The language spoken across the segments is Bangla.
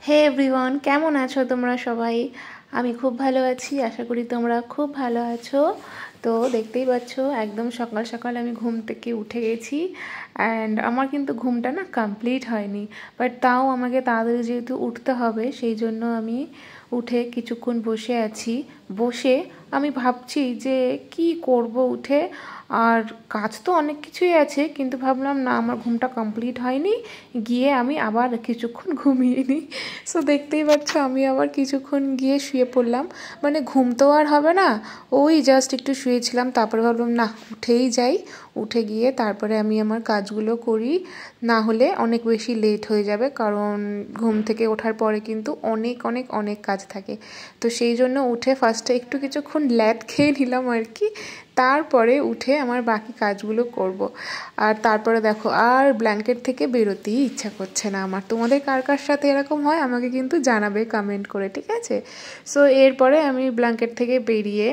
হে এভরিওয়ান, কেমন আছো তোমরা সবাই? আমি খুব ভালো আছি, আশা করি তোমরা খুব ভালো আছো। তো দেখতেই পাচ্ছ একদম সকাল সকাল আমি ঘুম থেকে উঠে গেছি। অ্যান্ড আমার কিন্তু ঘুমটা না কমপ্লিট হয়নি, বাট তাও আমাকে তাড়াতাড়ি যেহেতু উঠতে হবে সেই জন্য আমি উঠে কিছুক্ষণ বসে আছি। বসে আমি ভাবছি যে কি করব উঠে। আর কাজ তো অনেক কিছুই আছে, কিন্তু ভাবলাম না, আমার ঘুমটা কমপ্লিট হয়নি, গিয়ে আমি আবার কিছুক্ষণ ঘুমিয়ে নিই। সো দেখতেই পাচ্ছ আমি আবার কিছুক্ষণ গিয়ে শুয়ে পড়লাম। মানে ঘুম তো আর হবে না, ওই জাস্ট একটু শুয়েছিলাম, তারপরে ভাবলাম না, উঠেই যাই। উঠে গিয়ে তারপরে আমি আমার কাজগুলো করি, না হলে অনেক বেশি লেট হয়ে যাবে, কারণ ঘুম থেকে ওঠার পরে কিন্তু অনেক অনেক অনেক কাজ থাকে। তো সেই জন্য উঠে ফার্স্টে একটু কিছুক্ষণ ল্যাদ খেয়ে নিলাম আর কি, তারপরে উঠে আমার বাকি কাজগুলো করব। আর তারপরে দেখো আর ব্ল্যাঙ্কেট থেকে বেরোতেই ইচ্ছা করছে না আমার। তোমাদের কার কার সাথে এরকম হয় আমাকে কিন্তু জানাবে কমেন্ট করে, ঠিক আছে? সো এরপরে আমি ব্ল্যাঙ্কেট থেকে বেরিয়ে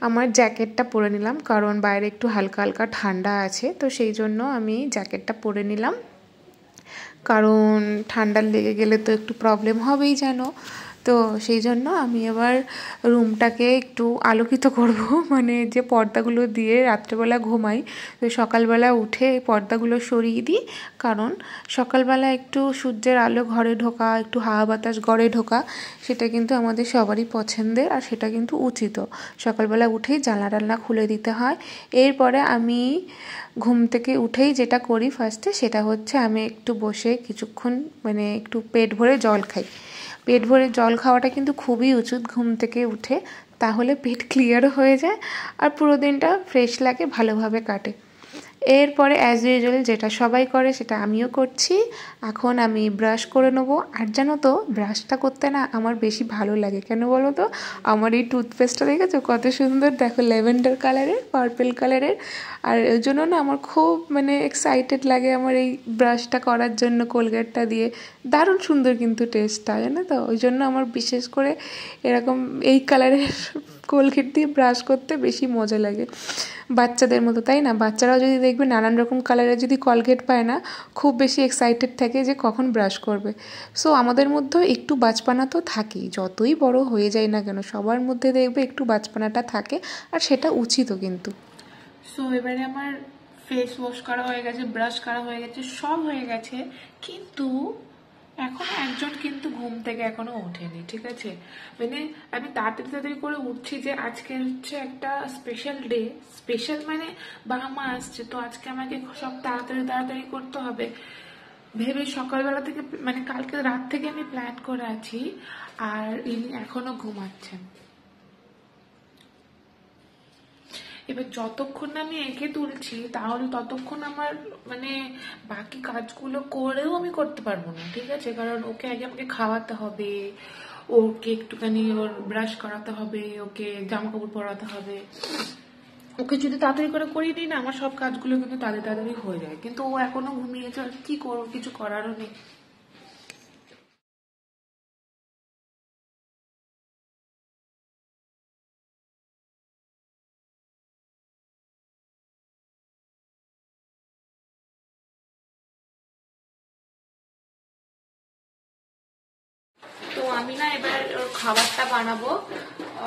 আমার জ্যাকেটটা পরে নিলাম, কারণ বাইরে একটু হালকা হালকা ঠান্ডা আছে, তো সেই জন্য আমি জ্যাকেটটা পরে নিলাম, কারণ ঠান্ডা লেগে গেলে তো একটু প্রবলেম হবেই জানো। তো সেই জন্য আমি এবার রুমটাকে একটু আলোকিত করব, মানে যে পর্দাগুলো দিয়ে রাত্রেবেলা ঘুমাই, তো সকালবেলা উঠে এই পর্দাগুলো সরিয়ে দিই, কারণ সকালবেলা একটু সূর্যের আলো ঘরে ঢোকা, একটু হাওয়া বাতাস ঘরে ঢোকা, সেটা কিন্তু আমাদের সবারই পছন্দের, আর সেটা কিন্তু উচিত। সকালবেলা উঠেই জানলা টালনা খুলে দিতে হয়। এরপরে আমি ঘুম থেকে উঠেই যেটা করি ফার্স্টে, সেটা হচ্ছে আমি একটু বসে কিছুক্ষণ মানে একটু পেট ভরে জল খাই। পেট ভরে জল খাওয়াটা কিন্তু খুবই উচিত ঘুম থেকে উঠে, তাহলে পেট ক্লিয়ারও হয়ে যায় আর পুরো দিনটা ফ্রেশ লাগে, ভালোভাবে কাটে। এরপরে অ্যাজ ইউজুয়াল যেটা সবাই করে সেটা আমিও করছি। এখন আমি ব্রাশ করে নেবো। আর জানো তো, ব্রাশটা করতে না আমার বেশি ভালো লাগে, কেন বলো তো? আমার এই টুথপেস্টটা দেখেছো কত সুন্দর, দেখো ল্যাভেন্ডার কালারের, পার্পেল কালারের। আর ওই জন্য না আমার খুব মানে এক্সাইটেড লাগে আমার এই ব্রাশটা করার জন্য, কোলগেটটা দিয়ে। দারুণ সুন্দর কিন্তু টেস্টটা, জানো তো? ওই জন্য আমার বিশেষ করে এরকম এই কালারের কোলগেট দিয়ে ব্রাশ করতে বেশি মজা লাগে। বাচ্চাদের মতো, তাই না? বাচ্চারাও যদি দেখবে নানান রকম কালারের যদি কোলগেট পায় না, খুব বেশি এক্সাইটেড থাকে যে কখন ব্রাশ করবে। সো আমাদের মধ্যেও একটু বাচপানা তো থাকেই, যতই বড় হয়ে যায় না কেন সবার মধ্যে দেখবে একটু বাচপানাটা থাকে, আর সেটা উচিতও কিন্তু। সো এবারে আমার ফেস ওয়াশ করা হয়ে গেছে, ব্রাশ করা হয়ে গেছে, সব হয়ে গেছে, কিন্তু এখনো একজন কিন্তু ঘুম থেকে এখনো ওঠেনি, ঠিক আছে? মানে আমি তাড়াতাড়ি তাড়াতাড়ি করে উঠছি যে আজকে হচ্ছে একটা স্পেশাল ডে। স্পেশাল মানে বাবা মা আসছে, তো আজকে আমাকে সব তাড়াতাড়ি তাড়াতাড়ি করতে হবে ভেবে সকালবেলা থেকে, মানে কালকে রাত থেকে আমি প্ল্যান করে আছি, আর ইনি এখনো ঘুমাচ্ছেন। এবার যতক্ষণ না আমি এঁকে তুলছি তাহলে ততক্ষণ আমার মানে বাকি কাজগুলো করেও আমি করতে পারবো না, ঠিক আছে? কারণ ওকে আগে আমাকে খাওয়াতে হবে, ওকে একটুখানি ওর ব্রাশ করাতে হবে, ওকে জামা কাপড় পরাতে হবে। ওকে যদি তাড়াতাড়ি করে করিয়ে দিই না, আমার সব কাজগুলো কিন্তু তাড়াতাড়ি তাড়াতাড়ি হয়ে যায়, কিন্তু ও এখনো ঘুমিয়েছে, আর কি করবো, কিছু করারও নেই। তো আমি না এবার ওর খাবারটা বানাবো,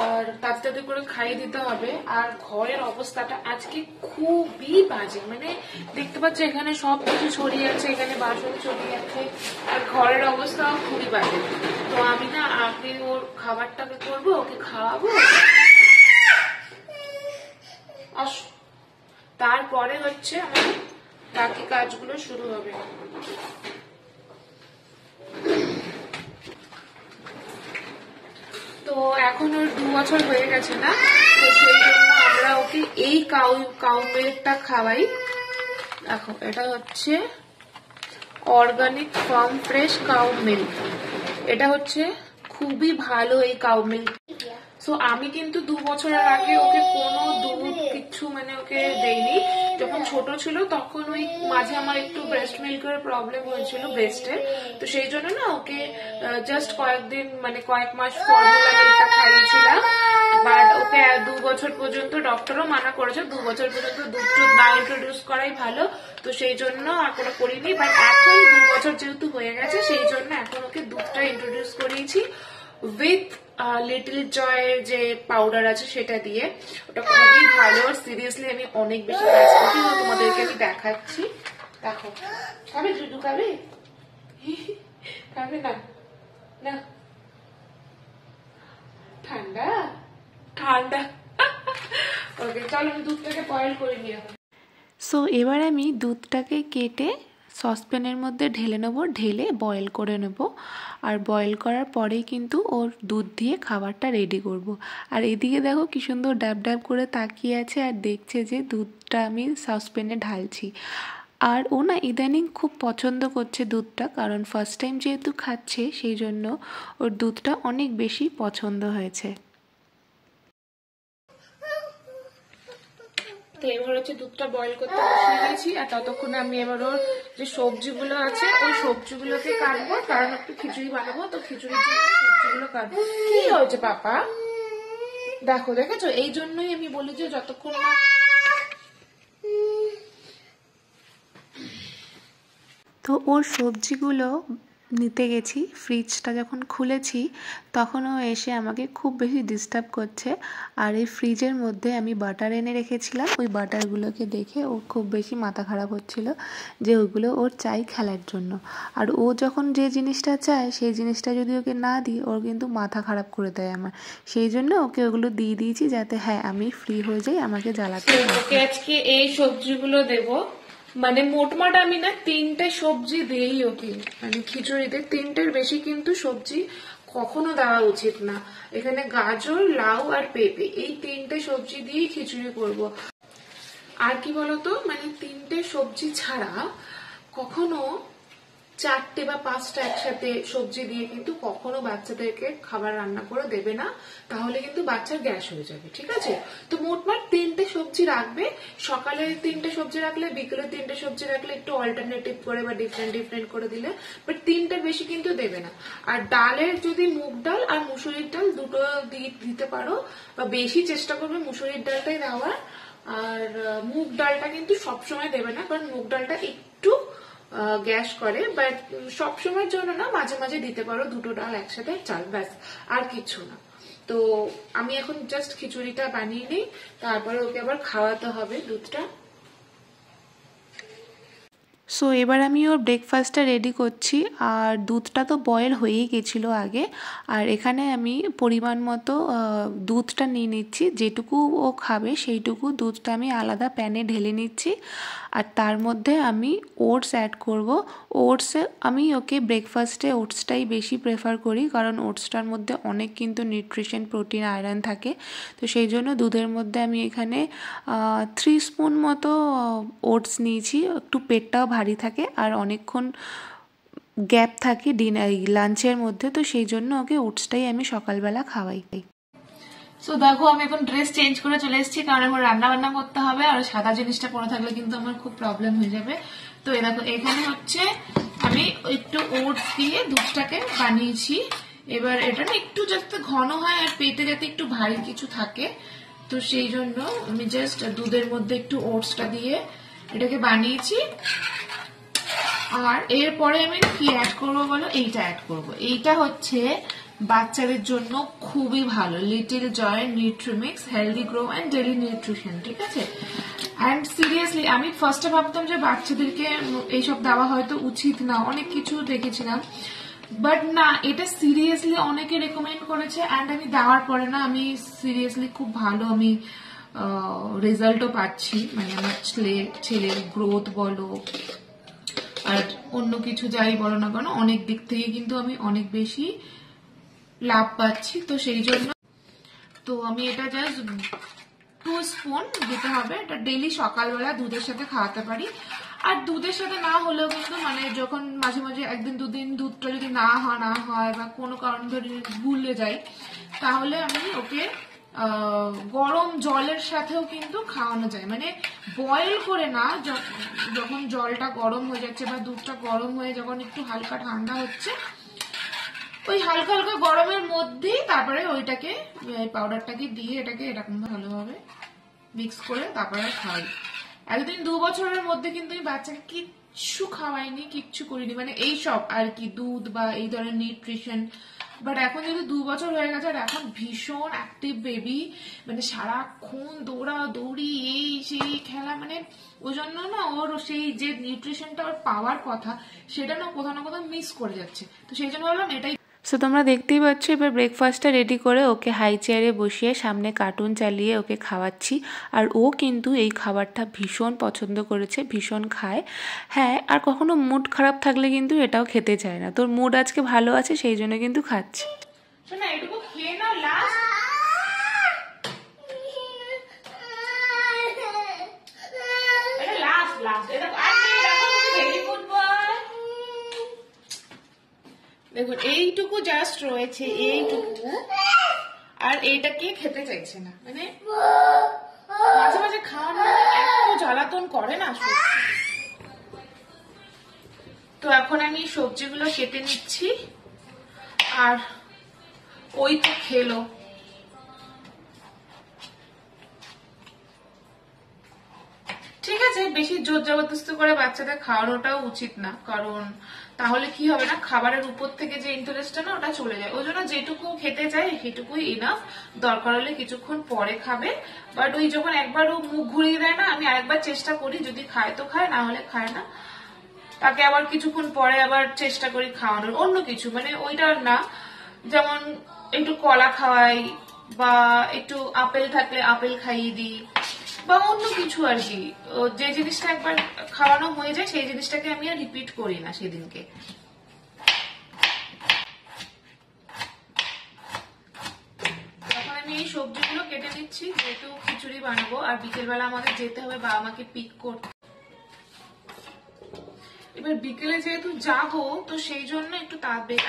আর তাড়াতাড়ি করে খাইয়ে দিতে হবে। আর ঘরের অবস্থাটা আজকে খুবই বাজে, মানে দেখতে পাচ্ছ এখানে সব কিছু ছড়িয়ে আছে, এখানে বাসন ছড়িয়ে আছে, আর ঘরের অবস্থাও খুবই বাজে। তো আমি না আগে ওর খাবারটাকে করবো, ওকে খাওয়াবো, তারপরে হচ্ছে আমার বাকি কাজগুলো শুরু হবে। তো এখন ওর 2 বছর হয়ে গেছে না, তো সেই জন্য আমরা ওকে এই কাউ মিল্কটা খাওয়াই। দেখো এটা হচ্ছে organic farm fresh cow milk, এটা হচ্ছে খুবই ভালো এই কাউ মিল্ক। সো আমি কিন্তু 2 বছরের আগে ওকে কোনো দুধ কিছু মানে ওকে দেইনি। যখন ছোট ছিল তখন ওই মাঝে আমার একটু ব্রেস্ট মিল্কের প্রবলেম হয়েছিল ব্রেস্টে, তো সেই জন্য না ওকে জাস্ট কয়েকদিন মানে কয়েক মাস ফর্মুলা মিল্কটা খাইয়েছিলাম। বাট ওকে 2 বছর পর্যন্ত ডক্টরও মানা করেছে 2 বছর পর্যন্ত দুধ টুধ না ইন্ট্রোডিউস করাই ভালো। তো সেই জন্য আর কোনো করিনি। বাট এখন 2 বছর যেহেতু হয়ে গেছে সেই জন্য এখন ওকে দুধটা ইন্ট্রোডিউস করিয়েছি উইথ লিটল জয়ের যে পাউডার আছে সেটা দিয়ে। ওটা খুবই ভালো। সিরিয়াসলি আমি অনেক বেশি কাজ করছি, তোমাদেরকে আমি দেখাচ্ছি। দেখো, খাবে দুধ? খাবে? খাবে না? না, ঠান্ডা ঠান্ডা। ওকে, চলো আমি দুধটাকে বয়েল করে নিই এখন। সো এবার আমি দুধটাকে কেটে সসপ্যানের মধ্যে ঢেলে নেব, ঢেলে বয়েল করে নেব। আর বয়েল করার পরেই কিন্তু ওর দুধ দিয়ে খাবারটা রেডি করব। আর এদিকে দেখো কি সুন্দর ড্যাব ড্যাব করে তাকিয়ে আছে আর দেখছে যে দুধটা আমি সসপ্যানে ঢালছি। আর ও না ইদানিং খুব পছন্দ করছে দুধটা, কারণ ফার্স্ট টাইম যেহেতু খাচ্ছে সেই জন্য ওর দুধটা অনেক বেশি পছন্দ হয়েছে। তো এবার হচ্ছে দুধটা বয়েল করতে বসিয়ে দিয়েছি। আর ততক্ষণে আমি এবার ওর যে সবজিগুলো আছে ওই সবজিগুলোকে কাটবো, কারণ একটু খিচুড়ি বানাবো। তো খিচুড়ির জন্য সবজিগুলো কাটবো। কি হয়েছে পাপা? দেখো, দেখেছো? এই জন্যই আমি বলি যে যতক্ষণ না তো ওর সবজিগুলো নিতে গেছি, ফ্রিজটা যখন খুলেছি তখন ও এসে আমাকে খুব বেশি ডিস্টার্ব করছে। আর এই ফ্রিজের মধ্যে আমি বাটার এনে রেখেছিলাম, ওই বাটারগুলোকে দেখে ওর খুব বেশি মাথা খারাপ হচ্ছিল যে ওইগুলো ওর চাই খেলার জন্য। আর ও যখন যে জিনিসটা চায় সেই জিনিসটা যদি ওকে না দিই ওর কিন্তু মাথা খারাপ করে দেয় আমার। সেই জন্য ওকে ওগুলো দিয়ে দিয়েছি যাতে হ্যাঁ আমি ফ্রি হয়ে যাই, আমাকে জ্বালাতে। ওকে আজকে এই সবজিগুলো দেবো। মানে মোটমাট আমি না 3টে সবজি দেই ওকে, মানে খিচুড়িতে 3টের বেশি কিন্তু সবজি কখনো দেওয়া উচিত না। এখানে গাজর, লাউ আর পেঁপে, এই 3টে সবজি দিয়ে খিচুড়ি করব। আর কি বলতো, মানে 3টে সবজি ছাড়া কখনো 4টে বা 5টা একসাথে সবজি দিয়ে কিন্তু কখনো বাচ্চাদেরকে খাবার রান্না করে দেবে না, তাহলে কিন্তু বাচ্চার গ্যাস হয়ে যাবে। ঠিক আছে? তো মোটমাট 3টে সবজি রাখবে। সকালে 3টে সবজি রাখলে, বিকেলে 3টে সবজি রাখলে, একটু অল্টারনেটিভ করে বা ডিফারেন্ট করে দিলে, বাট 3টের বেশি কিন্তু দেবে না। আর ডালের যদি মুগ ডাল আর মুসুরির ডাল দুটো দিতে পারো, বা বেশি চেষ্টা করবে মুসুরির ডালটাই দেওয়ার। আর মুগ ডালটা কিন্তু সবসময় দেবে না, কারণ মুগ ডালটা একটু গ্যাস করে। বাট সবসময়ের জন্য না, মাঝে মাঝে দিতে পারো 2টো ডাল একসাথে, চাল, ব্যাস, আর কিছু না। তো আমি এখন জাস্ট খিচুড়িটা বানিয়ে নিই, তারপরে ওকে আবার খাওয়াতে হবে দুধটা। সো এবার আমি ওর ব্রেকফাস্টটা রেডি করছি। আর দুধটা তো বয়েল হয়েই গেছিলো আগে। আর এখানে আমি পরিমাণ মতো দুধটা নিয়ে নিচ্ছি, যেটুকু ও খাবে সেইটুকু দুধটা আমি আলাদা প্যানে ঢেলে নিচ্ছি। আর তার মধ্যে আমি ওটস অ্যাড করব। ওটসে আমি ওকে ব্রেকফাস্টে ওটসটাই বেশি প্রেফার করি, কারণ ওটসটার মধ্যে অনেক কিন্তু নিউট্রিশন, প্রোটিন, আয়রন থাকে। তো সেই জন্য দুধের মধ্যে আমি এখানে 3 স্পুন মতো ওটস নিয়েছি। একটু পেটটাও ভারী থাকে আর অনেকক্ষণ গ্যাপ থাকে ডিনার লাঞ্চের মধ্যে, তো সেই জন্য ওকে ওটসটাই আমি সকালবেলা খাওয়াই। সো দেখো, আমি এখন ড্রেস চেঞ্জ করে চলে এসেছি, কারণ আমার রান্না বান্না করতে হবে। আর সাদা জিনিসটা পরে থাকলে কিন্তু আমার খুব প্রবলেম হয়ে যাবে। তো এই দেখো, এখানে হচ্ছে আমি একটু ওটস দিয়ে দুধটাকে বানিয়েছি। এবার এটা না একটু যাতে ঘন হয় আর পেটে যাতে একটু ভারী কিছু থাকে, তো সেই জন্য আমি জাস্ট দুধের মধ্যে একটু ওটসটা দিয়ে এটাকে বানিয়েছি। আর এরপরে আমি কি অ্যাড করবো বলো? এইটা অ্যাড করবো। এইটা হচ্ছে বাচ্চাদের জন্য খুবই ভালো, little joy nutrimix healthy grow and daily nutrition. ঠিক আছে? অ্যান্ড সিরিয়াসলি আমি ফার্স্টে ভাবতাম যে বাচ্চাদেরকে এইসব দেওয়া হয়তো উচিত না, অনেক কিছু দেখেছিলাম, বাট না, এটা সিরিয়াসলি অনেকে রেকমেন্ড করেছে। অ্যান্ড আমি দেওয়ার পরে না, আমি সিরিয়াসলি খুব ভালো আমি রেজাল্টও পাচ্ছি। মানে আমার ছেলের গ্রোথ বলো আর অন্য কিছু যাই বলো না কেন, অনেক দিক থেকে কিন্তু আমি অনেক বেশি লাভ পাচ্ছি। তো সেই জন্য তো আমি এটা জাস্ট 2 স্পুন দিতে হবে। এটা ডেইলি সকালবেলা দুধের সাথে খাওয়াতে পারি। আর দুধের সাথে না হলেও কিন্তু মানে যখন মাঝে মাঝে একদিন দুদিন দুধটা যদি না হয় বা কোনো কারণ ধরে ভুলে যাই, তাহলে আমি ওকে গরম জলের সাথেও কিন্তু খাওয়ানো যায়। মানে বয়েল করে না, যখন জলটা গরম হয়ে যাচ্ছে বা দুধটা গরম হয়ে যখন একটু হালকা ঠান্ডা হচ্ছে, ওই হালকা হালকা গরমের মধ্যেই তারপরে ওইটাকে পাউডারটাকে দিয়ে এটাকে এরকম ভালোভাবে মিক্স করে তারপরে খাই। এতদিন 2 বছরের মধ্যে কিন্তু আমি বাচ্চাকে কিচ্ছু খাওয়াইনি, কিচ্ছু করিনি, মানে এইসব আর কি, দুধ বা এই ধরনের নিউট্রিশন। বাট এখন যেহেতু 2 বছর হয়ে গেছে আর এখন ভীষণ অ্যাক্টিভ বেবি, মানে সারাক্ষণ দৌড়া দৌড়ি এই সেই খেলা, মানে ওই জন্য না ওর সেই যে নিউট্রিশনটা ওর পাওয়ার কথা সেটা না কোথাও না কোথাও মিস করে যাচ্ছে। তো সেই জন্য ভাবলাম এটাই। সো তোমরা দেখতেই পাচ্ছ এবার ব্রেকফাস্টটা রেডি করে ওকে হাই চেয়ারে বসিয়ে সামনে কার্টুন চালিয়ে ওকে খাওয়াচ্ছি। আর ও কিন্তু এই খাবারটা ভীষণ পছন্দ করেছে, ভীষণ খায়। হ্যাঁ, আর কখনো মুড খারাপ থাকলে কিন্তু এটাও খেতে চায় না। তোর মুড আজকে ভালো আছে সেই জন্য কিন্তু খাচ্ছে। শোনা এটুকু খেয়ে নাও লাস্ট। দেখুন এইটুকু জাস্ট রয়েছে, এইটুকু, আর এইটাকে খেতে চাইছে না, মানে মাঝে মাঝে খাওয়ানো এত জ্বালাতন করে না সত্যি। তো এখন আমি সবজিগুলো কেটে নিচ্ছি, আর ওই তো খেলো। ঠিক আছে, বেশি জোর জবরদস্তি করে বাচ্চাদের খাওয়ানোটাও উচিত না, কারণ তাহলে কি হবে না, খাবারের উপর থেকে যে ইন্টারেস্টটা না ওটা চলে যায়। ওই জন্য যেটুকু খেতে চাই সেটুকুই ইনাফ, দরকার হলে কিছুক্ষণ পরে খাবে। বাট ওই যখন একবার ও মুখ ঘুরিয়ে দেয় না, আমি আরেকবার চেষ্টা করি, যদি খায় তো খায়, না হলে খায় না, তাকে আবার কিছুক্ষণ পরে আবার চেষ্টা করি খাওয়ানোর অন্য কিছু, মানে ওইটা না, যেমন একটু কলা খাওয়াই বা একটু আপেল থাকলে আপেল খাইয়ে দিই বা অন্য কিছু আর কি। যে জিনিসটা একবার খাওয়ানো হয়ে যায় সেই জিনিসটাকে আমি আর রিপিট করি না সেদিনকে। তখন আমি এই সবজিগুলো কেটে নিচ্ছি, যেহেতু খিচুড়ি বানাবো আর বিকেলবেলা আমাদের যেতে হবে বাবা মাকে পিক করতে। এবার বিকেলে যেহেতু যাবো তো সেই জন্য একটু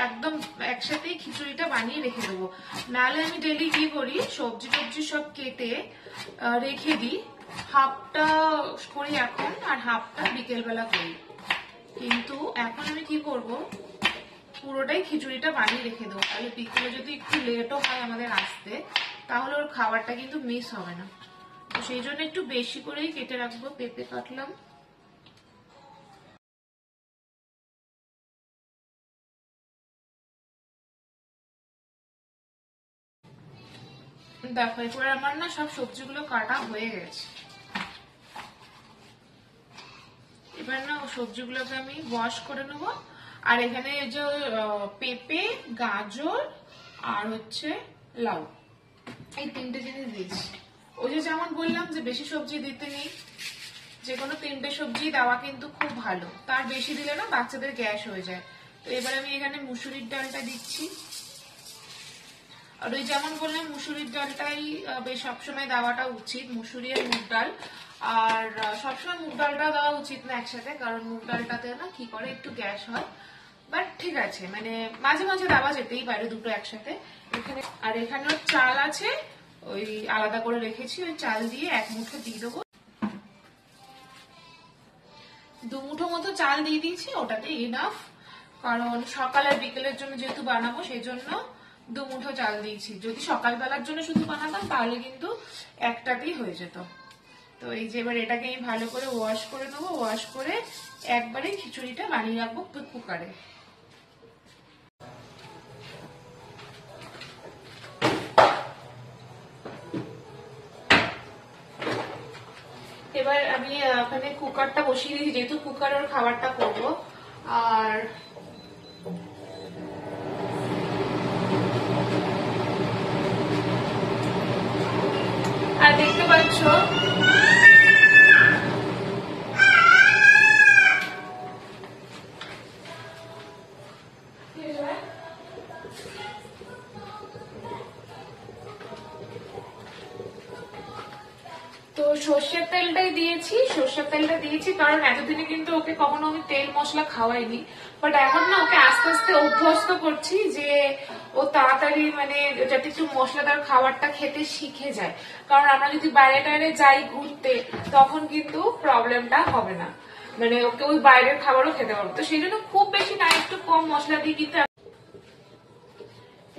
একদম একসাথেই খিচুড়িটা বানিয়ে রেখে দেবো। নাহলে আমি ডেলি কি করি, সবজি টবজি সব কেটে রেখে দিই, হাফটা করি এখন আর হাফটা বিকেল বেলা করি। কিন্তু এখন আমি কি করব, পুরোটাই খিচুড়িটা বানিয়ে রেখে দেবো, তাহলে বিকেলে যদি একটু লেটও হয় আমাদের আসতে তাহলে ওর খাবারটা কিন্তু মিস হবে না। তো সেই জন্য একটু বেশি করেই কেটে রাখবো। পেঁপে কাটলাম, দেখো এবার আমার না সব সবজিগুলো কাটা হয়ে গেছে। এবার না সবজিগুলোকে আমি ওয়াশ করে নেবো। আর এখানে যে পেঁপে, গাজর আর হচ্ছে লাউ, এই তিনটে জিনিস দিয়েছি। ওই যে যেমন বললাম যে বেশি সবজি দিতে নেই, যে কোনো তিনটে সবজি দেওয়া কিন্তু খুব ভালো, তার বেশি দিলে না বাচ্চাদের গ্যাস হয়ে যায়। তো এবার আমি এখানে মুসুরির ডালটা দিচ্ছি। আর ওই যেমন বললাম মুসুরির ডালটাই বেশ সবসময় দেওয়াটা উচিত, মুসুরি আর মুগ ডাল। আর সবসময় মুগ ডালটা দেওয়া উচিত না একসাথে, কারণ মুগ ডালটাতে না কি করে একটু গ্যাস হয়। বাট ঠিক আছে, মানে মাঝে মাঝে দেওয়া যেতেই পারে দুটো একসাথে। এখানে আর এখানেও চাল আছে, ওই আলাদা করে রেখেছি, ওই চাল দিয়ে এক মুঠো দিয়ে দেবো। 2 মুঠো মতো চাল দিয়ে দিয়েছি, ওটাতে ইনাফ, কারণ সকাল আর বিকেলের জন্য যেহেতু বানাবো সেই জন্য 2 মুঠো চাল দিয়েছি। যদি সকালবেলার জন্য শুধু বানাতাম তাহলে কিন্তু একটাতেই হয়ে যেত। তো এই যে এবার এটাকে আমি ভালো করে ওয়াশ করে নেবো, ওয়াশ করে একবারে খিচুড়িটা বানিয়ে রাখবো কুকারে। এবার আমি এখানে কুকারটা বসিয়ে দিয়েছি, যেহেতু কুকারের খাবারটা করবো। আর দেখতে পাচ্ছ তো সর্ষের তেলটাই দিয়েছি, সর্ষের তেলটা দিয়েছি কারণ এতদিনে কিন্তু ওকে কখনো আমি তেল মশলা খাওয়াইনি। বাট এখন না ওকে আস্তে আস্তে অভ্যস্ত করছি যে ও তাড়াতাড়ি মানে যাতে একটু মশলাদার খাবারটা খেতে শিখে যায়, কারণ আমরা যদি বাইরে টাইরে যাই ঘুরতে তখন কিন্তু প্রবলেমটা হবে না, মানে ওকে ওই বাইরের খাবারও খেতে পারবো। তো সেই জন্য খুব বেশি না, একটু কম মশলা দিয়ে কিন্তু।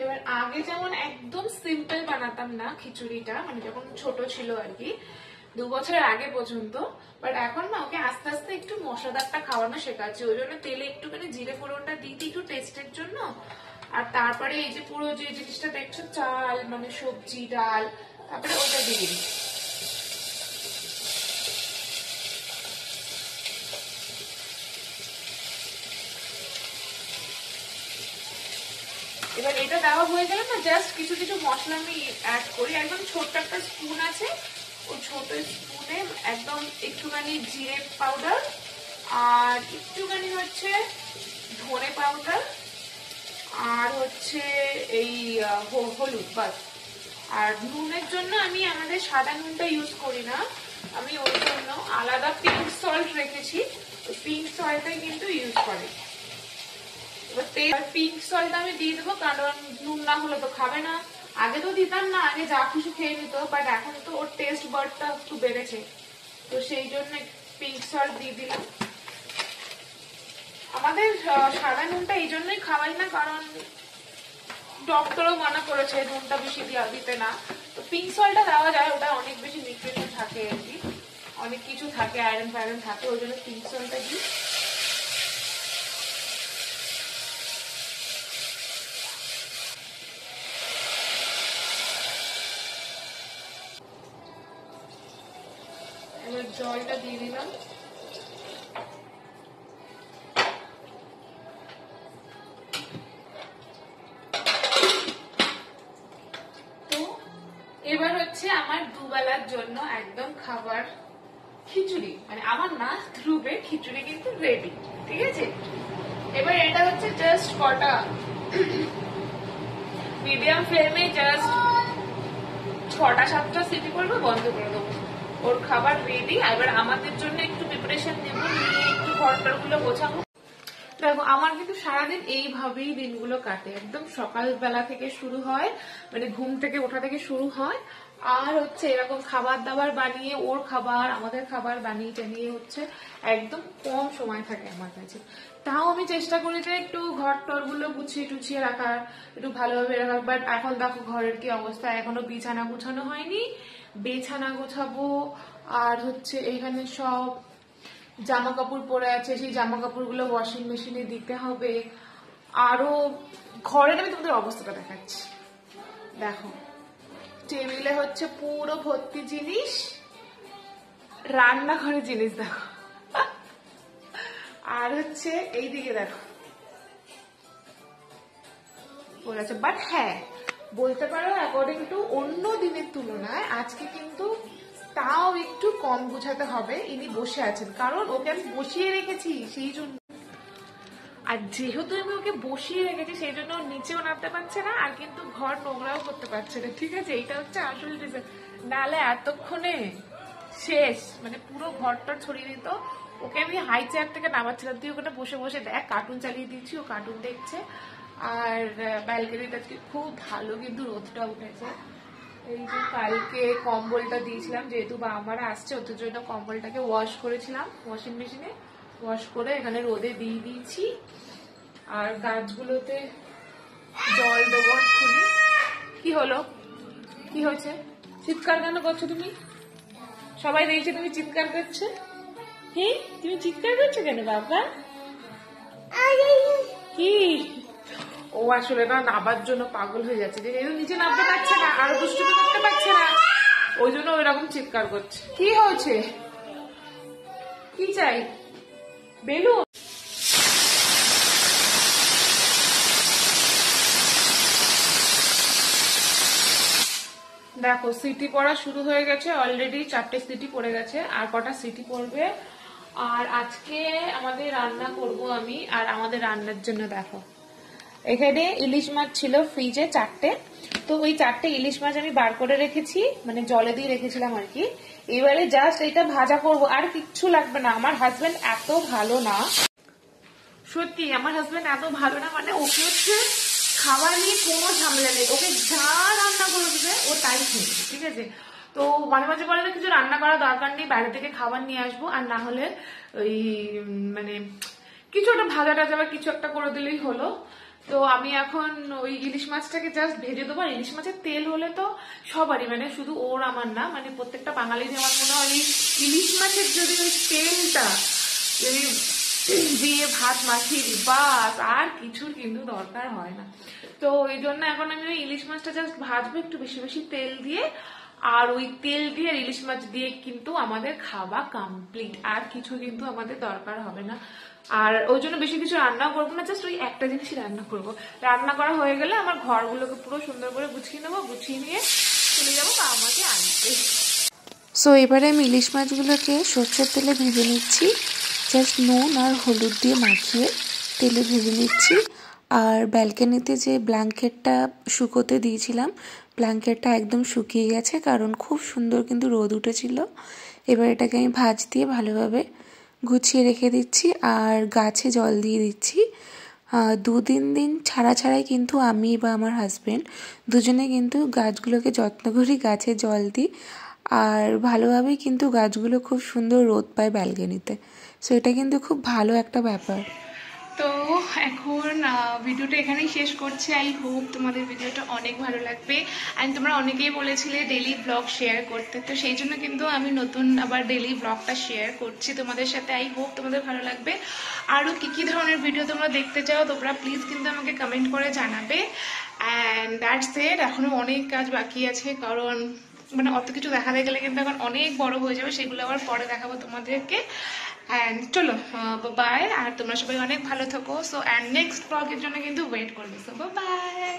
এবার আগে যেমন একদম সিম্পল বানাতাম না খিচুড়িটা, মানে যখন ছোট ছিল আর কি, 2 বছরের আগে পর্যন্ত, বাট এখন না ওকে আস্তে আস্তে একটু মশলাদারটা খাওয়ানো শেখাচ্ছি, ওই জন্য তেলে একটুখানি জিরে ফোড়নটা দিতে একটু টেস্টের জন্য। আর তারপরে এই যে পুরো যে জিনিসটা দেখছো চাল মানে সবজি ডাল, তারপরে ওটা দিয়ে দিই। এবার এটা দেওয়া হয়ে গেলে না জাস্ট কিছু কিছু মশলা আমি অ্যাড করি, একদম ছোট্ট একটা স্পুন আছে, ওই ছোট স্পুনে একদম একটুখানি জিরে পাউডার আর একটুখানি হচ্ছে ধনে পাউডার আর হচ্ছে এই হলুদ বাস। আর নুনের জন্য আমি আমাদের সাদা নুনটা ইউজ করি না, আমি ওই জন্য আলাদা পিঙ্ক সল্ট রেখেছি, পিঙ্ক সল্টটাই কিন্তু ইউজ করে। পিঙ্ক সল্ট আমি দিয়ে দেবো, কারণ নুন না হলে তো খাবে না। আগে তো দিতাম না, আগে যা খুশি খেয়ে নিত, বাট এখন তো ওর টেস্ট বার্ডটা একটু বেড়েছে, তো সেই জন্য পিঙ্ক সল্ট দিয়ে দিলাম। আমাদের সাদা নুনটা এই জন্যই খাওয়াই না, কারণ ডক্টরও মানা করেছে নুনটা বেশি দিতে না, তো পিঙ্ক সল্টটা দেওয়া যায়, ওটা অনেক বেশি নিউট্রিশন থাকে আর কি, অনেক কিছু থাকে, আয়রন ফায়রন থাকে, ওই জন্য পিঙ্ক সল্টটা দিই। এবার জলটা দিয়ে দিলাম। তো এবার হচ্ছে আমার দুবেলার জন্য একদম খাবার খিচুড়ি, মানে আমার না ধ্রুবের খিচুড়ি কিন্তু রেডি, ঠিক আছে। এবার এটা হচ্ছে জাস্ট কটা মিডিয়াম ফ্লেমে জাস্ট 6-7টা সিটি করবো, বন্ধ করে দেবো, ওর খাবার রেডি। এবার আমাদের জন্য একটু প্রিপারেশন নেব, নিয়ে একটু ঘরটারগুলো গোছাবো। দেখো আমার কিন্তু সারাদিন এইভাবেই দিনগুলো কাটে, একদম সকালবেলা থেকে শুরু হয়, মানে ঘুম থেকে ওঠা থেকে শুরু হয়, আর হচ্ছে এরকম খাবার দাবার বানিয়ে ওর খাবার আমাদের খাবার বানিয়ে টানিয়ে হচ্ছে একদম কম সময় থাকে আমার কাছে। তাও আমি চেষ্টা করি যে একটু ঘর টর গুলো গুছিয়ে টুছিয়ে রাখার, একটু ভালোভাবে রাখার, বাট এখন দেখো ঘরের কি অবস্থা, এখনো বিছানা গোছানো হয়নি, বিছানা গোছাবো। আর হচ্ছে এখানে সব জামা কাপড় পরে আছে, সেই জামা কাপড় গুলো ওয়াশিং মেশিনে দিতে হবে। আরো ঘরের আমি তোমাদের অবস্থাটা দেখাচ্ছি, দেখো টেবিলে হচ্ছে পুরো ভর্তি জিনিস, রান্নাঘরের জিনিস দেখো, আর হচ্ছে এইদিকে দেখো বলেছে। বাট হ্যাঁ বলতে পারো অ্যাকর্ডিং টু অন্য দিনের তুলনায় আজকে কিন্তু তাও একটু কম গুছাতে হবে। ইনি বসে আছেন কারণ ওকে আমি বসিয়ে রেখেছি, সেই জন্য। আর যেহেতু আমি ওকে বসিয়ে রেখেছি সেই জন্য নিচেও নামতে পারছে না, আর কিন্তু ঘর নোংরাও করতে পারছে না, ঠিক আছে। এইটা হচ্ছে আসল রিজন, নাহলে এতক্ষণে শেষ, মানে পুরো ঘরটা ছড়িয়ে দিত। ওকে আমি হাই চেয়ার থেকে নামাচ্ছিলাম, তুই ওখানে বসে বসে দেখ, কার্টুন চালিয়ে দিচ্ছি, ও কার্টুন দেখছে। আর ব্যালকনিটা খুব ভালো কিন্তু রোদটা উঠেছে। এই যে কালকে কম্বলটা দিয়েছিলাম, যেহেতু বাবা মারা আসছে ওদের জন্য কম্বলটাকে ওয়াশ করেছিলাম ওয়াশিং মেশিনে, ওয়াশ করে এখানে রোদে দিয়ে দিয়েছি। আর গাছগুলোতে জল দেবো খুলি। কি হলো, কি হয়েছে, চিৎকার কেন করছো তুমি? সবাই দেখছে তুমি চিৎকার করছো, হ্যাঁ তুমি চিৎকার করছো কেন বাবা? কি ও আসলে না নাবার জন্য পাগল হয়ে যাচ্ছে, যেহেতু নিচে নামতে পারছে না আর দুষ্টুমি করতে পারছে না, ওই জন্য ওই রকম চিৎকার করছে। কি হয়েছে, কি চাই, বেলুন? দেখো সিটি পড়া শুরু হয়ে গেছে, অলরেডি 4টে সিটি পড়ে গেছে, আর কটা সিটি পড়বে। আর আজকে আমাদের রান্না করব আমি, আর আমাদের রান্নার জন্য দেখো এখানে ইলিশ মাছ ছিল ফ্রিজে 4টে, তো ওই 4টে ইলিশ মাছ আমি বার করে রেখেছি, মানে জলে দিয়ে রেখেছিলাম আর কি। এবারে জাস্ট এটা ভাজা করব, আর কিচ্ছু লাগবে না। আমার হাজবেন্ড এত ভালো না, সত্যি আমার হাজবেন্ড এত ভালো না, মানে ওকে হচ্ছে খাবার নিয়ে কোনো ঝামেলা নেই, ওকে যা রান্না করে দিবে ও তাই খেয়ে, ঠিক আছে। তো মাঝে মাঝে বলে না কিছু রান্না করার দরকার নেই, বাইরে থেকে খাবার নিয়ে আসবো, আর না হলে ওই মানে কিছু একটা ভাজা টাজা বা কিছু একটা করে দিলেই হলো। তো আমি এখন ওই ইলিশ মাছটাকে জাস্ট ভেজে দেবো। ইলিশ মাছের তেল হলে তো সবারই, মানে শুধু ওর আমার না, মানে প্রত্যেকটা বাঙালির আমার মনে হয় ইলিশ মাছের যদি ওই তেলটা যদি দিয়ে ভাত মাখিয়ে দিই, বাস আর কিছুর কিন্তু দরকার হয় না। তো এই জন্য এখন আমি ওই ইলিশ মাছটা জাস্ট ভাজবো একটু বেশি বেশি তেল দিয়ে, আর ওই তেল দিয়ে ইলিশ মাছ দিয়ে কিন্তু আমাদের খাওয়া কমপ্লিট, আর কিছু কিন্তু আমাদের দরকার হবে না। আর ওই জন্য বেশি কিছু রান্না করবো না, জাস্ট ওই একটা জিনিসই রান্না করব। রান্না করা হয়ে গেলে আমার ঘরগুলোকে পুরো সুন্দর করে গুছিয়ে নেবো, গুছিয়ে নিয়ে চলে যাবো আমাকে আনতে। সো এবারে আমি ইলিশ মাছগুলোকে সর্ষের তেলে ভেজে নিচ্ছি, জাস্ট নুন আর হলুদ দিয়ে মাখিয়ে তেলে ভেজে নিচ্ছি। আর ব্যালকনিতে যে ব্ল্যাঙ্কেটটা শুকোতে দিয়েছিলাম, ব্ল্যাঙ্কেটটা একদম শুকিয়ে গেছে, কারণ খুব সুন্দর কিন্তু রোদ উঠেছিল। এবার এটাকে আমি ভাঁজ দিয়ে ভালোভাবে গুছিয়ে রেখে দিচ্ছি আর গাছে জল দিয়ে দিচ্ছি। 2-3 দিন ছাড়া ছাড়াই কিন্তু আমি বা আমার হাজব্যান্ড দুজনে কিন্তু গাছগুলোকে যত্ন করি, গাছে জল দিই, আর ভালোভাবেই কিন্তু গাছগুলো খুব সুন্দর রোদ পায় ব্যালকনিতে। সো এটা কিন্তু খুব ভালো একটা ব্যাপার। তো এখন ভিডিওটা এখানেই শেষ করছি। আই হোপ তোমাদের ভিডিওটা অনেক ভালো লাগবে। অ্যান্ড তোমরা অনেকেই বলেছিলে ডেইলি ব্লগ শেয়ার করতে, তো সেই জন্য কিন্তু আমি নতুন আবার ডেইলি ব্লগটা শেয়ার করছি তোমাদের সাথে। আই হোপ তোমাদের ভালো লাগবে। আরও কী ধরনের ভিডিও তোমরা দেখতে চাও তোমরা প্লিজ কিন্তু আমাকে কমেন্ট করে জানাবে। And that's it. এখনও অনেক কাজ বাকি আছে, কারণ মানে অত কিছু দেখাতে গেলে কিন্তু এখন অনেক বড় হয়ে যাবে, সেগুলো আবার পরে দেখাবো তোমাদেরকে। অ্যান্ড চলো বাই, আর তোমরা সবাই অনেক ভালো থাকো। সো অ্যান্ড নেক্সট ব্লগের জন্য কিন্তু ওয়েট করবে। So by.